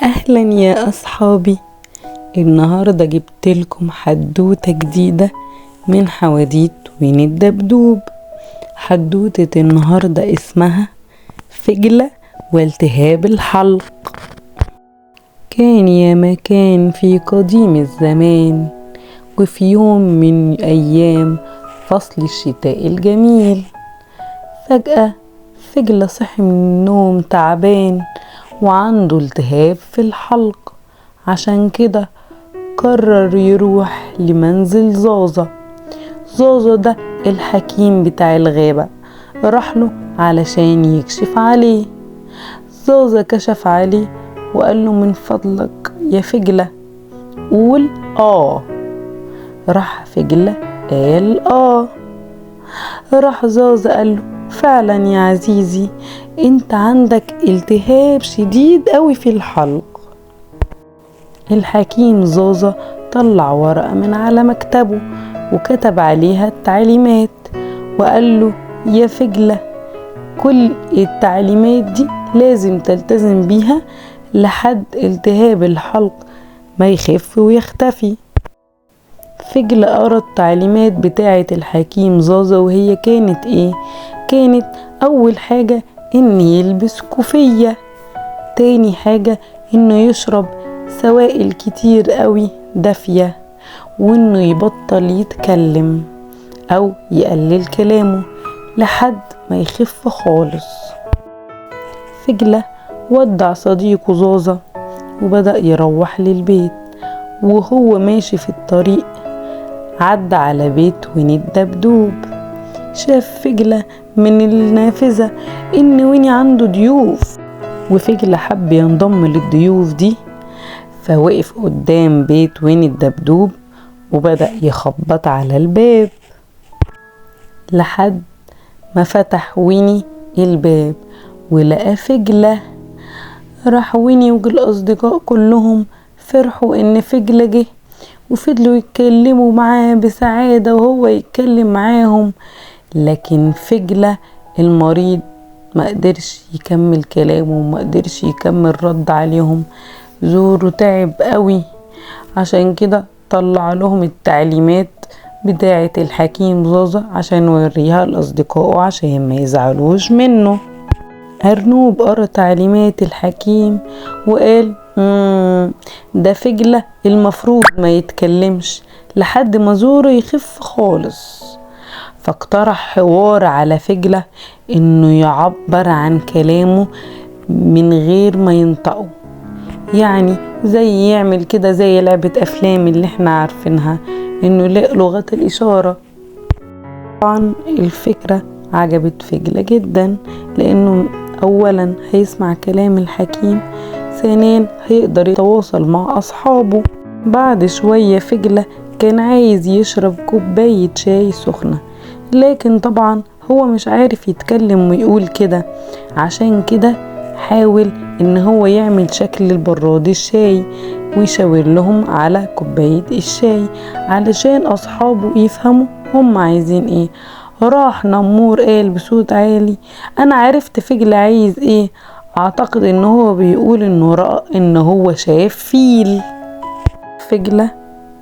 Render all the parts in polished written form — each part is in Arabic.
اهلا يا اصحابي. النهاردة جبتلكم حدوتة جديدة من حواديت وين الدبدوب. حدوتة النهاردة اسمها فجلة والتهاب الحلق. كان يا مكان في قديم الزمان، وفي يوم من ايام فصل الشتاء الجميل، فجأة فجلة صحي من النوم تعبان وعنده التهاب في الحلق. عشان كده قرر يروح لمنزل زازا. زازا ده الحكيم بتاع الغابة، راح له علشان يكشف عليه. زازا كشف عليه وقال له من فضلك يا فجلة قول راح فجلة قال راح زازا قال له فعلا يا عزيزي انت عندك التهاب شديد قوي في الحلق. الحكيم زازا طلع ورقة من على مكتبه وكتب عليها التعليمات وقال له يا فجلة كل التعليمات دي لازم تلتزم بيها لحد التهاب الحلق ما يخف ويختفي. فجلة قرأ التعليمات بتاعة الحكيم زازا وهي كانت كانت اول حاجة ان يلبس كوفية، تاني حاجة انه يشرب سوائل كتير قوي دافية، وانه يبطل يتكلم او يقلل كلامه لحد ما يخف خالص. فجلة ودع صديقه زازا وبدأ يروح للبيت، وهو ماشي في الطريق عدى على بيت ويني الدبدوب. شاف فجلة من النافذة ان ويني عنده ضيوف، وفجلة حب ينضم للضيوف دي، فوقف قدام بيت ويني الدبدوب وبدأ يخبط على الباب لحد ما فتح ويني الباب ولقى فجلة. راح ويني والأصدقاء كلهم فرحوا ان فجلة جه، وفضلوا يتكلموا معاه بسعادة وهو يتكلم معاهم. لكن فجلة المريض ما قدرش يكمل كلامه وما قدرش يكمل رد عليهم، زوره تعب قوي. عشان كده طلع لهم التعليمات بتاعة الحكيم زازا عشان يوريها لأصدقائه عشان ما يزعلوش منه. أرنوب قرأ تعليمات الحكيم وقال ده فجلة المفروض ما يتكلمش لحد ما زوره يخف خالص. فاقترح حوار على فجلة انه يعبر عن كلامه من غير ما ينطقه، يعني زي يعمل كده زي لعبة افلام اللي احنا عارفينها انه لغة الاشارة. طبعا الفكرة عجبت فجلة جدا، لانه اولا هيسمع كلام الحكيم، ثانيا هيقدر يتواصل مع اصحابه. بعد شوية فجلة كان عايز يشرب كوباية شاي سخنة، لكن طبعا هو مش عارف يتكلم ويقول كده. عشان كده حاول ان هو يعمل شكل البراد الشاي ويشاور لهم على كوباية الشاي علشان اصحابه يفهموا هم عايزين راح نمور قال بصوت عالي انا عرفت فجلة عايز اعتقد ان هو بيقول انه رأى ان هو شاف فيل. فجلة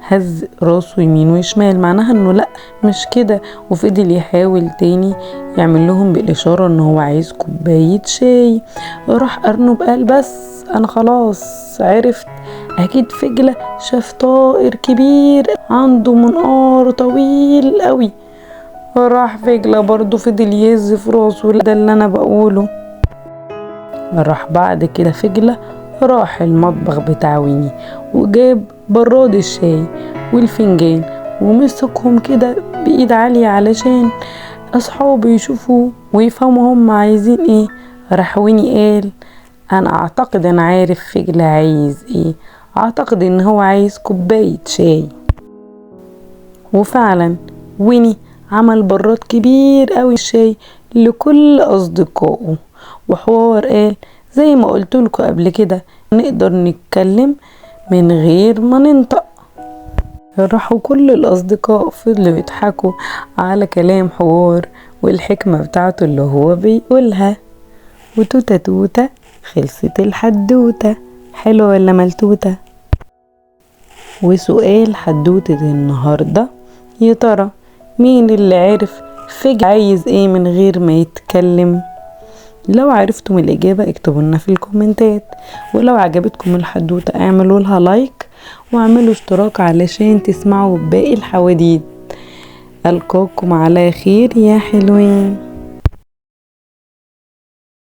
هز راسه يمين وشمال معناها انه لا مش كده، وفضل يحاول تاني يعمل لهم بالاشارة انه هو عايز كوباية شاي. راح ارنب قال بس انا خلاص عرفت، اكيد فجلة شاف طائر كبير عنده منقار طويل قوي. راح فجلة برضو فضل يهز في راسه ده اللي انا بقوله. راح بعد كده فجلة راح المطبخ بتاع ويني وجاب براد الشاي والفنجان ومسكهم كده بإيد عالية علشان أصحابه يشوفوه ويفهموا هم عايزين راح ويني قال أنا أعتقد أنا عارف فجلة عايز أعتقد إن هو عايز كوباية شاي. وفعلا ويني عمل براد كبير قوي الشاي لكل أصدقائه. وحوار قال زي ما قلتلكوا قبل كده نقدر نتكلم من غير ما ننطق. راحوا كل الأصدقاء فضلوا يضحكوا على كلام حوار والحكمة بتاعته اللي هو بيقولها. وتوتة توتة خلصت الحدوتة. حلوة ولا ملتوتة؟ وسؤال حدوتة النهاردة، يا ترى مين اللي عرف فجأة عايز ايه من غير ما يتكلم؟ لو عرفتم الإجابة اكتبوا لنا في الكومنتات، ولو عجبتكم الحدوتة اعملوا لها لايك واعملوا اشتراك علشان تسمعوا باقي الحواديت. ألقاكم على خير يا حلوين.